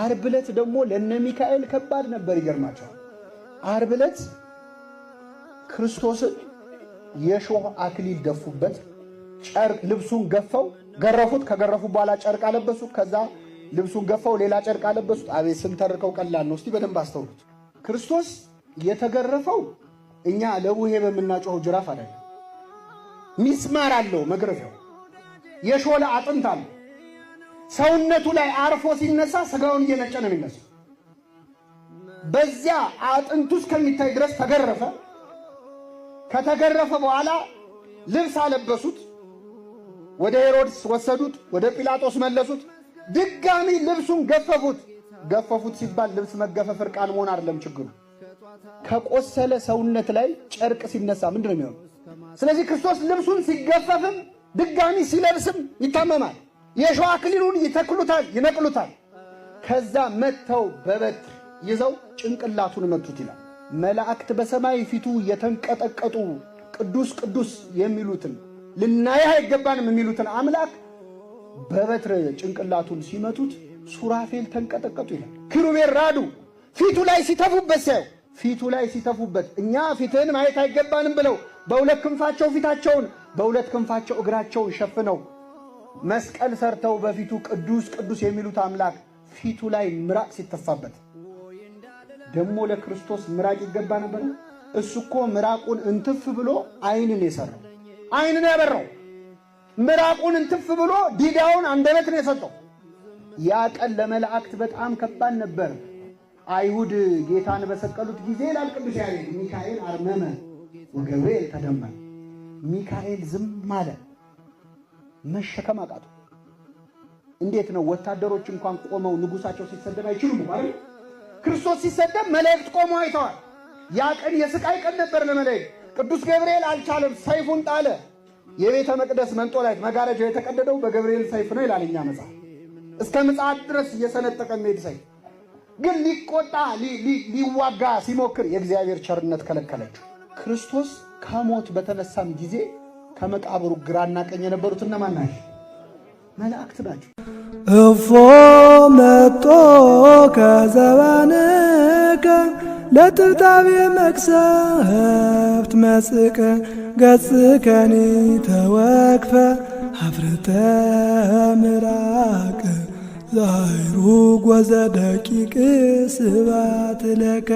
ዓርብ ዕለት ደግሞ ለነ ሚካኤል ከባድ ነበር። ይገርማቸዋል። ዓርብ ዕለት ክርስቶስን የሾህ አክሊል ደፉበት። ጨርቅ ልብሱን ገፈው ገረፉት። ከገረፉ በኋላ ጨርቅ አለበሱት። ከዛ ልብሱን ገፈው ሌላ ጨርቅ አለበሱት። አቤት ስንተርከው ቀላል ነው። እስቲ በደንብ አስተውሉት። ክርስቶስ የተገረፈው እኛ ለቡሄ በምናጮኸው ጅራፍ አይደለም። ሚስማር አለው መግረፊያው። የሾለ አጥንት አለው። ሰውነቱ ላይ አርፎ ሲነሳ ስጋውን እየነጨ ነው የሚነሳው። በዚያ አጥንቱ እስከሚታይ ድረስ ተገረፈ። ከተገረፈ በኋላ ልብስ አለበሱት። ወደ ሄሮድስ ወሰዱት። ወደ ጲላጦስ መለሱት። ድጋሚ ልብሱን ገፈፉት። ገፈፉት ሲባል ልብስ መገፈፍ እርቃን መሆን አይደለም ችግሩ። ከቆሰለ ሰውነት ላይ ጨርቅ ሲነሳ ምንድነው የሚሆነው? ስለዚህ ክርስቶስ ልብሱን ሲገፈፍም ድጋሚ ሲለብስም ይታመማል። የሾህ አክሊሉን ይተክሉታል፣ ይነቅሉታል። ከዛ መተው በበትር ይዘው ጭንቅላቱን መቱት ይላል። መላእክት በሰማይ ፊቱ የተንቀጠቀጡ ቅዱስ ቅዱስ የሚሉትን ልናየህ አይገባንም የሚሉትን አምላክ በበትር ጭንቅላቱን ሲመቱት ሱራፌል ተንቀጠቀጡ ይላል። ኪሩቤል ራዱ። ፊቱ ላይ ሲተፉበት ሳይው ፊቱ ላይ ሲተፉበት እኛ ፊትህን ማየት አይገባንም ብለው በሁለት ክንፋቸው ፊታቸውን በሁለት ክንፋቸው እግራቸውን ሸፍነው መስቀል ሰርተው በፊቱ ቅዱስ ቅዱስ የሚሉት አምላክ ፊቱ ላይ ምራቅ ሲተፋበት ደሞ ለክርስቶስ ምራቅ ይገባ ነበር። እሱ እኮ ምራቁን እንትፍ ብሎ አይንን የሰራው አይንን ያበራው ምራቁን እንትፍ ብሎ ዲዳውን አንደበትን የሰጠው። ያ ቀን ለመላእክት በጣም ከባድ ነበር። አይሁድ ጌታን በሰቀሉት ጊዜ ይላል ቅዱስ ያሬድ ሚካኤል አርመመ ወገብርኤል ተደመመ። ሚካኤል ዝም አለ፣ መሸከም አቃተው። እንዴት ነው? ወታደሮች እንኳን ቆመው ንጉሳቸው ሲሰደብ አይችሉም አይደል? ክርስቶስ ሲሰደብ መላእክት ቆመው አይተዋል። ያ ቀን የስቃይ ቀን ነበር ለመላእክት። ቅዱስ ገብርኤል አልቻለም፣ ሰይፉን ጣለ። የቤተ መቅደስ መንጦላይት መጋረጃው የተቀደደው በገብርኤል ሰይፍ ነው ይላል እኛ መጽሐፍ። እስከ ምጽአት ድረስ እየሰነጠቀ የሚሄድ ሰይፍ ግን ሊቆጣ ሊዋጋ ሲሞክር የእግዚአብሔር ቸርነት ከለከለችው። ክርስቶስ ከሞት በተነሳም ጊዜ ከመቃብሩ ግራና ቀኝ የነበሩት እነማን ናቸው? መላእክት ናቸው። እፎ መጦ ከዘባንከ ለጥብጣቤ መቅሰፍት መጽቀ ገጽከኒ ተወክፈ ሀፍረተ ምራቅ ዛይሩ ጐዘ ደቂቅ ስባት ለከ